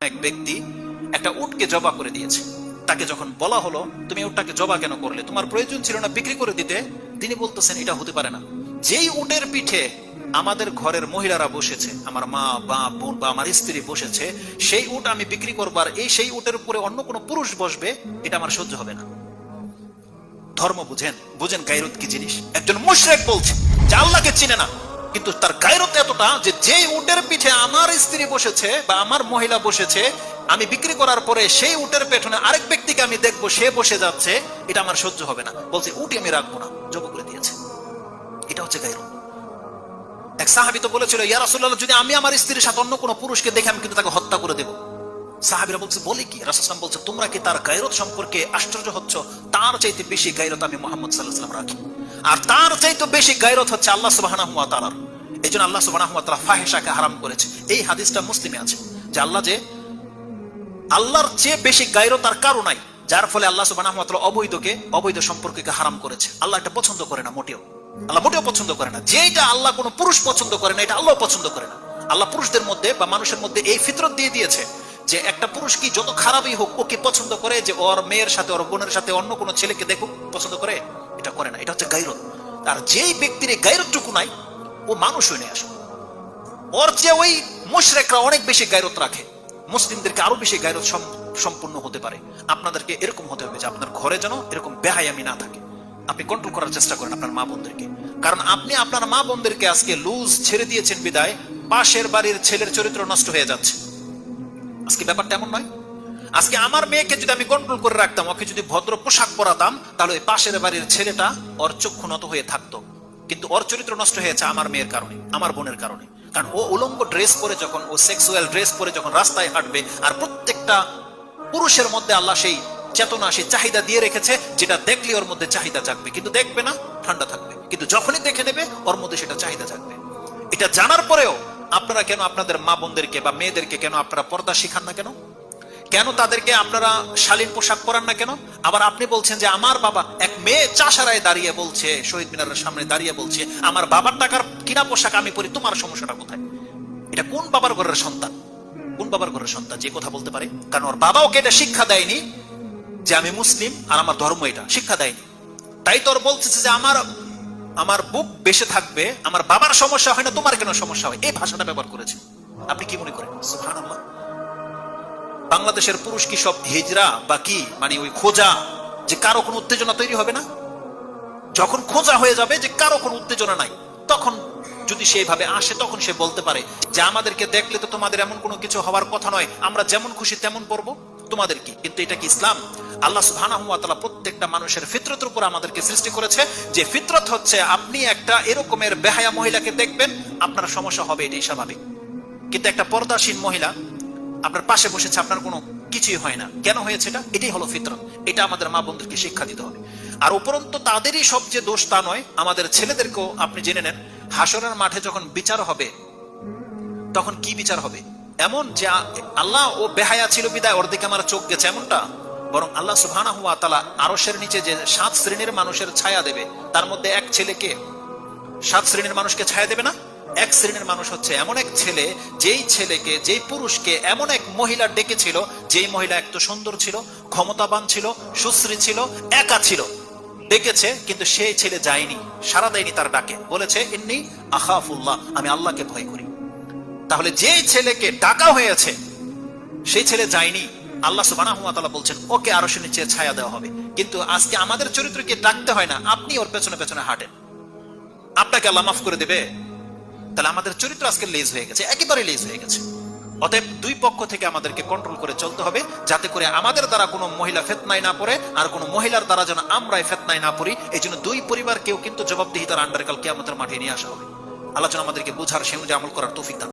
এক ব্যক্তি একটা উটকে জবা করে দিয়েছে। তাকে যখন বলা হলো তুমি উটটাকে জবা কেন করলে, তোমার প্রয়োজন ছিল না বিক্রি করে দিতে, তিনি বলতেছেন এটা হতে পারে না। যেই উটের পিঠে আমাদের ঘরের মহিলারা বসেছে, আমার মা বা বোন বা আমার স্ত্রী বসেছে, সেই উট আমি বিক্রি করবার, সেই উটের উপরে অন্য কোনো পুরুষ বসবে, এটা আমার সহ্য হবে না। ধর্ম বুঝেন, বুঝেন গায়রত কি জিনিস। একজন মুশরিক বলছে যে আল্লাহকে চিনে না, কিন্তু তার গায়রত এতটা যে যেই উটের পিঠে আমার স্ত্রী বসেছে বা আমার মহিলা বসেছে, আমি বিক্রি করার পরে সেই উটের পেছনে আরেক ব্যক্তিকে আমি দেখবো সে বসে যাচ্ছে, এটা আমার সহ্য হবে না। বলছে উটই আমি রাখবো না, জব করে দিয়েছে। এটা হচ্ছে গায়রত। এক সাহাবী তো বলেছিল ইয়া রাসূলুল্লাহ, যদি আমি আমার স্ত্রীর সাথে অন্য কোনো পুরুষকে দেখে আমি কিন্তু তাকে হত্যা করে দেব। সাহাবীরা বলছে বলে কি? রাসূল সাল্লাল্লাহু আলাইহি ওয়াসাল্লাম বলছে তোমরা কি তার গায়রত সম্পর্কে আশ্চর্য হচ্ছ? তার চাইতে বেশি গায়রত আমি মুহাম্মদ সাল্লাল্লাহু আলাইহি ওয়াসাল্লাম রাখি, আর তার চাইতে বেশি গায়রত হচ্ছে আল্লাহ সুবহানাহু ওয়া তাআলার। এইজন্য আল্লাহ সুবহানাহু ওয়া তাআলা ফাহিশাকে হারাম করেছে। এই হাদিসটা মুসলিমে আছে যে আল্লাহর চেয়ে বেশি গায়রত আর কারো নাই, যার ফলে আল্লাহ সুবহানাহু ওয়া তাআলা অবৈধ সম্পর্ককে হারাম করেছে। আল্লাহ এটা পছন্দ করে না, মোটেও। আল্লাহ মোটেও পছন্দ করে না। যেটা আল্লাহ কোনো পুরুষ পছন্দ করে না, এটা আল্লাহ পছন্দ করে না। আল্লাহ পুরুষদের মধ্যে বা মানুষের মধ্যে এই ফিতরত দিয়ে দিয়েছে যে একটা পুরুষ কি যত খারাপই হোক, ওকে পছন্দ করে যে ওর মেয়ের সাথে ওর বোনের সাথে অন্য কোনো ছেলেকে দেখুক, পছন্দ করে? এটা করে না। এটা হচ্ছে গায়রত। আর যেই ব্যক্তির এই গায়রতটুকু নাই, ও মানুষ হয়ে নেই আসলে। ওর চেয়ে ওই মুশরিকরা অনেক বেশি গায়রত রাখে। মুসলিমদেরকে আরো বেশি গায়রত সম্পূর্ণ হতে পারে। আপনাদেরকে এরকম হতে হবে যে আপনার ঘরে যেন এরকম বেহায়ামি না থাকে। আপনি কন্ট্রোল করার চেষ্টা করেন আপনার মা বোনদেরকে, কারণ আপনি আপনার মা বোনদেরকে আজকে লুজ ছেড়ে দিয়েছেন বিদায় পাশের বাড়ির ছেলের চরিত্র নষ্ট হয়ে যাচ্ছে। আজকে ব্যাপারটা এমন নয়। আজকে আমার মেয়েকে যদি আমি কন্ট্রোল করে রাখতাম, ওকে যদি ভদ্র পোশাক পরাতাম, তাহলে ওই পাশের বাড়ির ছেলেটা ওর চক্ষু নত হয়ে থাকতো। কিন্তু ওর চরিত্র নষ্ট হয়েছে আমার মেয়ের কারণে, আমার বোনের কারণে। কারণ ও উলঙ্গ ড্রেস পরে যখন, ও সেক্সুয়াল ড্রেস পরে যখন রাস্তায় হাঁটবে, আর প্রত্যেকটা পুরুষের মধ্যে আল্লাহ সেই চেতনা, সেই চাহিদা দিয়ে রেখেছে, যেটা দেখলে ওর মধ্যে চাহিদা জাগবে, কিন্তু দেখবে না, ঠান্ডা থাকবে। কিন্তু যখনই দেখে নেবে ওর মধ্যে সেটা চাহিদা জাগবে। এটা জানার পরেও আপনারা কেন আপনাদের মা বোনদেরকে বা মেয়েদেরকে কেন আপনারা পর্দা শিখান না? কেন তাদেরকে আপনারা শালীন পোশাক পরান না? কেন আবার আপনি বলছেন যে আমার বাবা, এক মেয়ে চাষারায় দাঁড়িয়ে বলছে, শহীদ মিনারের সামনে দাঁড়িয়ে বলছে আমার বাবার টাকার কিনা পোশাক আমি পরি, তোমার সমস্যাটা কোথায়? এটা কোন বাবার ঘরের সন্তান? কোন বাবার ঘরের সন্তান যে কথা বলতে পারে? কারণ ওর বাবা ওকে এটা শিক্ষা দেয়নি যে আমি মুসলিম আর আমার ধর্ম, এটা শিক্ষা দেয়নি। তাই তোর বলছে যে আমার বুক বেঁচে থাকবে, আমার বাবার সমস্যা হয় না, তোমার কেন সমস্যা হয়? এই ভাষাটা ব্যবহার করেছে। আপনি কি মনে করেন? সুবহানাল্লাহ। বাংলাদেশের পুরুষ কি সব হিজরা বা কি, মানে ওই খোঁজা, যে কারো কোনো উত্তেজনা তৈরি হবে না? যখন খোঁজা হয়ে যাবে যে কারো কোনো উত্তেজনা নাই, তখন যদি সেইভাবে আসে, তখন সে বলতে পারে যে আমাদেরকে দেখলে তো তোমাদের এমন কোনো কিছু হওয়ার কথা নয়, আমরা যেমন খুশি তেমন পড়বো, তোমাদের কি? কিন্তু এটা কি ইসলাম? আল্লাহ সুবহানাহু ওয়া তাআলা প্রত্যেকটা মানুষের ফিতরতের উপর আমাদেরকে সৃষ্টি করেছে, যে ফিতরত হচ্ছে আপনি একটা এরকমের বেহায়া মহিলাকে দেখবেন, আপনার সমস্যা হবে, এটাই স্বাভাবিক। কিন্তু একটা পর্দাশীল মহিলা আপনার পাশে বসেছে, আপনার কোনো কিছুই হয় না, কেন হয়েছে? এটাই হলো ফিতরত। এটা আমাদের মা বোনদেরকে শিক্ষা দিতে হবে। আর উপরন্ত তাদেরই সবচেয়ে দোষ তা নয়, আমাদের ছেলেদেরকেও আপনি জেনে নেন, হাসরের মাঠে যখন বিচার হবে, তখন কি বিচার হবে? এমন যে আল্লাহ ও বেহায়া ছিল বিদায় ওর দিকে আমার চোখ গেছে, এমনটা? বরং আল্লাহ সুবহানাহু ওয়া তাআলা আরশের নিচে যে 7 শ্রেণীর মানুষের ছায়া দেবে, তার মধ্যে এক ছেলেকে, 7 শ্রেণীর মানুষকে ছায়া দেবে না? এক শ্রেণীর মানুষ হচ্ছে এমন এক ছেলে, যেই পুরুষকে এমন এক মহিলা ডেকেছিল, যেই মহিলা এত সুন্দর ছিল, ক্ষমতাবান ছিল, সুশ্রী ছিল, একা ছিল, ডেকেছে, কিন্তু সেই ছেলে যায়নি, সাড়া দেয়নি তার ডাকে, বলেছে ইন্নী আখাফুল্লাহ, আমি আল্লাহকে ভয় করি। তাহলে যেই ছেলেকে ডাকা হয়েছে সেই ছেলে যায়নি, আল্লাহ সুবহানাহু ওয়া তাআলা বলছেন ওকে আরশের নিচে ছায়া দেওয়া হবে। কিন্তু আজকে আমাদের চরিত্রকে ডাকতে হয় না, আপনি ওর পেছনে পেছনে হাঁটেন, আপনাকে আল্লাহ মাফ করে দেবে। তাহলে আমাদের চরিত্র আজকে লেজ হয়ে গেছে, একেবারে লেজ হয়ে গেছে। অতএব দুই পক্ষ থেকে আমাদেরকে কন্ট্রোল করে চলতে হবে, যাতে করে আমাদের দ্বারা কোনো মহিলা ফিতনায় না পড়ে, আর কোনো মহিলার দ্বারা যেন আমরাই ফিতনায় না পড়ি। এই জন্য দুই পরিবারকেও কিন্তু জবাবদিহিতার আন্ডারে কাল কিয়ামতের মাঠে নিয়ে আসা হবে। আল্লাহ যেন আমাদেরকে বুঝার, সে অনুযায়ী আমল করার তৌফিক দান।